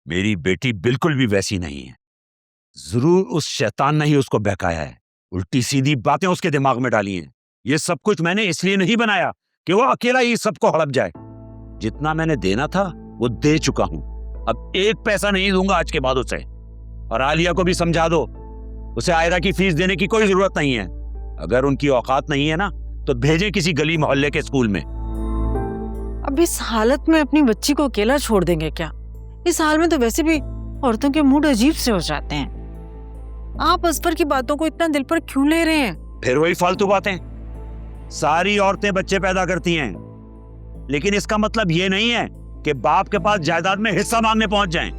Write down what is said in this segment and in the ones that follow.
मेरी बेटी बिल्कुल भी वैसी नहीं है। जरूर उस शैतान ने ही उसको बहकाया है, उल्टी सीधी बातें उसके दिमाग में डाली हैं। ये सब कुछ मैंने इसलिए नहीं बनाया कि वो अकेला ही सबको हड़प जाए। जितना मैंने देना था वो दे चुका हूं, अब एक पैसा नहीं दूंगा आज के बाद उसे। और आलिया को भी समझा दो, उसे आयरा की फीस देने की कोई जरूरत नहीं है। अगर उनकी औकात नहीं है ना तो भेजें किसी गली मोहल्ले के स्कूल में। अब इस हालत में अपनी बच्ची को अकेला छोड़ देंगे क्या? इस हाल में तो वैसे भी औरतों के मूड अजीब से हो जाते हैं। आप असफर की बातों को इतना दिल पर क्यों ले रहे हैं? फिर वही फालतू बातें। सारी औरतें बच्चे पैदा करती हैं, लेकिन इसका मतलब ये नहीं है कि बाप के पास जायदाद में हिस्सा मांगने पहुंच जाएं।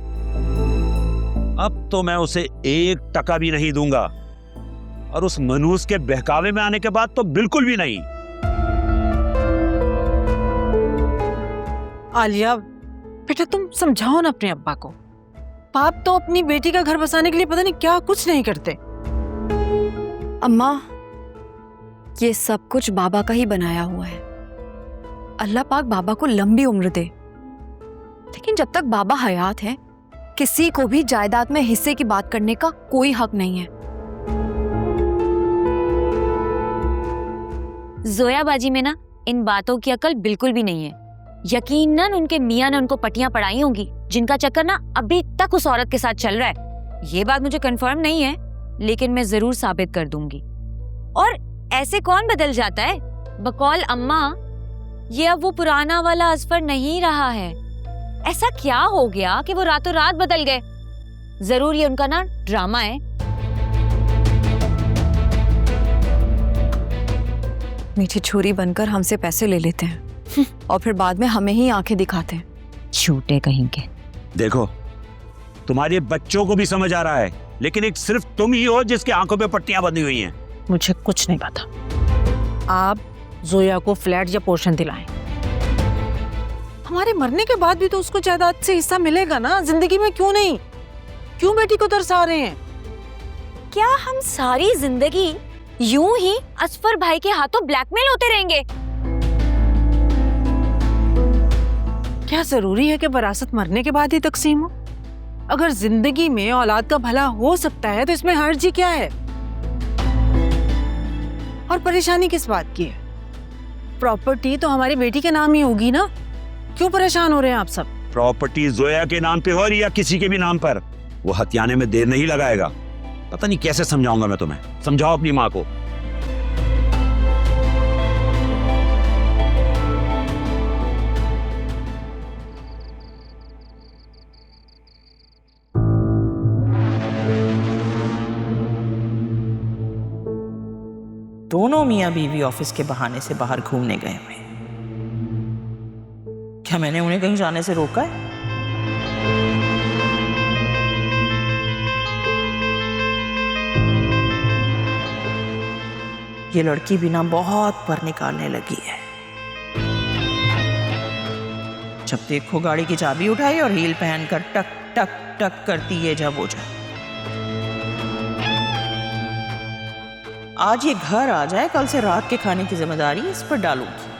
अब तो मैं उसे 1 टका भी नहीं दूंगा, और उस मनूस के बहकावे में आने के बाद तो बिल्कुल भी नहीं। आलिया बेटा, तुम समझाओ ना अपने अब्बा को। बाप तो अपनी बेटी का घर बसाने के लिए पता नहीं क्या कुछ नहीं करते। अम्मा, ये सब कुछ बाबा का ही बनाया हुआ है। अल्लाह पाक बाबा को लंबी उम्र दे, लेकिन जब तक बाबा हयात हैं, किसी को भी जायदाद में हिस्से की बात करने का कोई हक नहीं है। जोया बाजी में ना इन बातों की अकल बिल्कुल भी नहीं है। यकीनन उनके मियां ने उनको पटियां पढ़ाई होंगी, जिनका चक्कर ना अभी तक उस औरत के साथ चल रहा है। ये बात मुझे कंफर्म नहीं है, लेकिन मैं जरूर साबित कर दूंगी। और ऐसे कौन बदल जाता है? बकौल अम्मा, ये अब वो पुराना वाला असफर नहीं रहा है। ऐसा क्या हो गया कि वो रातों रात बदल गए? जरूर ये उनका ना ड्रामा है। मीठी छुरी बनकर हमसे पैसे ले लेते हैं और फिर बाद में हमें ही आंखें दिखाते हैं। झूठे कहीं के। देखो, तुम्हारे बच्चों को भी समझ आ रहा है, लेकिन एक सिर्फ तुम ही हो जिसके आंखों पे पट्टियां बंधी हुई हैं। मुझे कुछ नहीं पता। आप जोया को फ्लैट या पोर्शन दिलाएं। हमारे मरने के बाद भी तो उसको जायदाद से हिस्सा मिलेगा ना, जिंदगी में क्यों नहीं? क्यों बेटी को तरसा रहे हैं? क्या हम सारी जिंदगी यूं ही असफर भाई के हाथों ब्लैकमेल होते रहेंगे? क्या जरूरी है कि वरासत मरने के बाद ही तकसीम हो? अगर जिंदगी में औलाद का भला हो सकता है तो इसमें हर्ज ही क्या है? और परेशानी किस बात की है? प्रॉपर्टी तो हमारी बेटी के नाम ही होगी ना। क्यों परेशान हो रहे हैं आप सब? प्रॉपर्टी जोया के नाम पे हो या किसी के भी नाम पर, वो हथियाने में देर नहीं लगाएगा। पता नहीं कैसे समझाऊंगा मैं तुम्हें। समझाओ अपनी माँ को। दोनों मियाँ बीवी ऑफिस के बहाने से बाहर घूमने गए हुए। क्या मैंने उन्हें कहीं जाने से रोका है? ये लड़की भी ना बहुत पर निकालने लगी है। जब देखो गाड़ी की चाबी उठाई और हील पहनकर टक टक टक करती है जब हो जाए। आज ये घर आ जाए, कल से रात के खाने की जिम्मेदारी इस पर डालूंगी।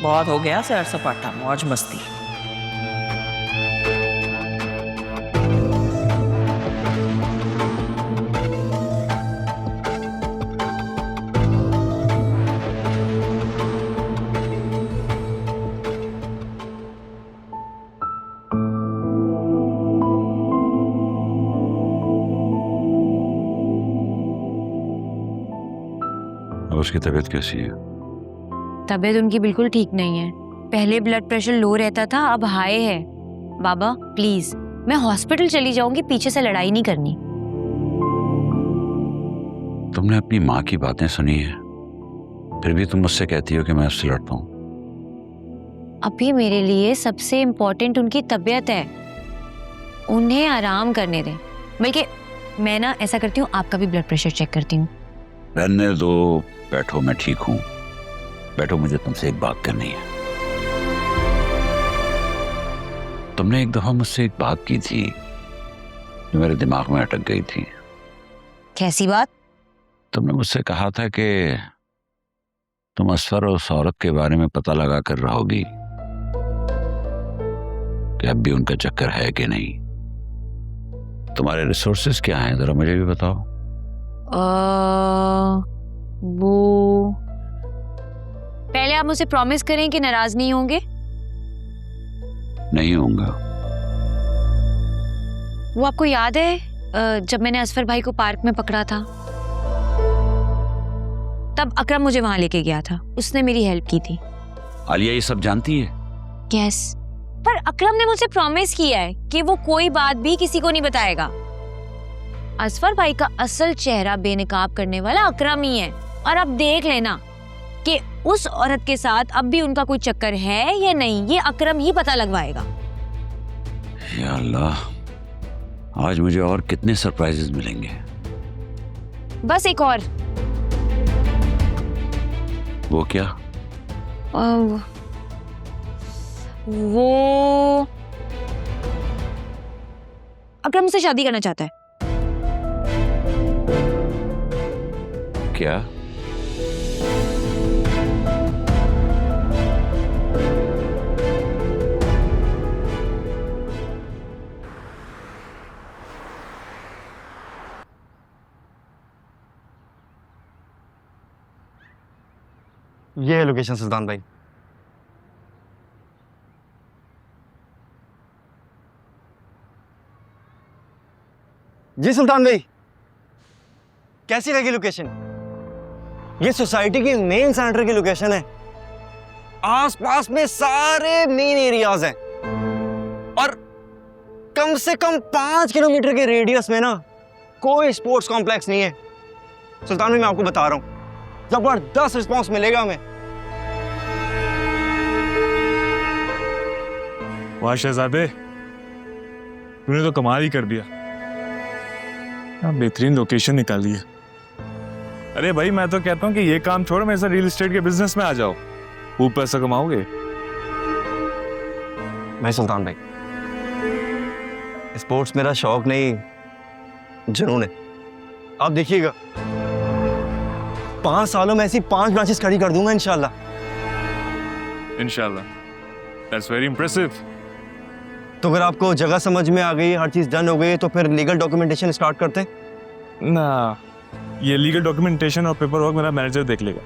बहुत हो गया सैर सपाटा, मौज मस्ती। उसकी तबीयत कैसी है? तबीयत उनकी बिल्कुल ठीक नहीं है। पहले ब्लड प्रेशर लो रहता था, अब हाई है। बाबा प्लीज, मैं हॉस्पिटल चली जाऊंगी, पीछे से लड़ाई नहीं करनी। तुमने अपनी माँ की बातें सुनी है, फिर भी तुम मुझसे कहती हो कि मैं उससे लड़ता हूँ। अभी मेरे लिए सबसे इम्पोर्टेंट उनकी तबीयत है। उन्हें आराम करने दें। बल्कि मैं ना ऐसा करती हूँ, आपका भी ब्लड प्रेशर चेक करती हूँ। रहने दो, बैठो, मैं ठीक हूँ। बैठो, मुझे तुमसे एक बात करनी है। तुमने एक दफा मुझसे एक बात की थी जो मेरे दिमाग में अटक गई थी। कैसी बात? तुमने मुझसे कहा था कि तुम असफर और उस औरत के बारे में पता लगा कर रहोगी कि अब भी उनका चक्कर है कि नहीं। तुम्हारे रिसोर्सेज क्या हैं, जरा मुझे भी बताओ। वो पहले आप मुझे प्रॉमिस करें कि नाराज नहीं होंगे। नहीं होऊंगा। वो आपको याद है जब मैंने असफर भाई को पार्क में पकड़ा था, तब अकरम मुझे वहां लेके गया था, उसने मेरी हेल्प की थी। आलिया ये सब जानती है? यस, पर अकरम ने मुझसे प्रॉमिस किया है कि वो कोई बात भी किसी को नहीं बताएगा। असफर भाई का असल चेहरा बेनकाब करने वाला अकरम ही है, और अब देख लेना कि उस औरत के साथ अब भी उनका कोई चक्कर है या नहीं, ये अकरम ही पता लगवाएगा। या अल्लाह, आज मुझे और कितने सरप्राइजेस मिलेंगे। बस एक और। वो क्या? वो अकरम मुझसे शादी करना चाहता है। क्या? ये है लोकेशन सुल्तान भाई। जी सुल्तान भाई, कैसी लगी लोकेशन? ये सोसाइटी की मेन सेंटर की लोकेशन है। आसपास में सारे मेन एरियाज हैं और कम से कम 5 किलोमीटर के रेडियस में ना कोई स्पोर्ट्स कॉम्प्लेक्स नहीं है। सुल्तान भाई मैं आपको बता रहा हूं, जबरदस्त रिस्पांस मिलेगा हमें। वाह शहजादे, तूने तो कमाल ही कर दिया। बेहतरीन लोकेशन निकाली है। अरे भाई, मैं तो कहता हूँ कि ये काम छोड़, मेरे साथ रियल एस्टेट के बिजनेस में आ जाओ, खूब पैसा कमाओगे। भाई सुल्तान भाई, स्पोर्ट्स मेरा शौक नहीं, जुनून है। आप देखिएगा 5 सालों में ऐसी 5 ब्रांचेस खड़ी कर दूंगा इंशाल्लाह। इंशाल्लाह, दैट्स वेरी इंप्रेसिव। तो अगर आपको जगह समझ में आ गई, हर चीज डन हो गई, तो फिर लीगल डॉक्यूमेंटेशन स्टार्ट करते हैं। ना, ये लीगल डॉक्यूमेंटेशन और पेपर वर्क मेरा मैनेजर देख लेगा।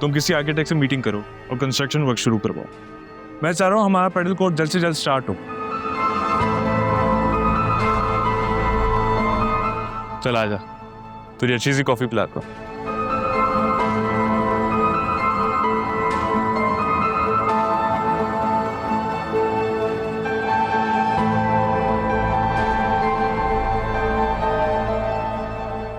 तुम किसी आर्किटेक्ट से मीटिंग करो और कंस्ट्रक्शन वर्क शुरू करवाओ। मैं चाह रहा हूँ हमारा पैडल कोर्ट जल्द से जल्द स्टार्ट हो। चल आजा, तुझे अच्छी सी कॉफी पिलाता हूँ।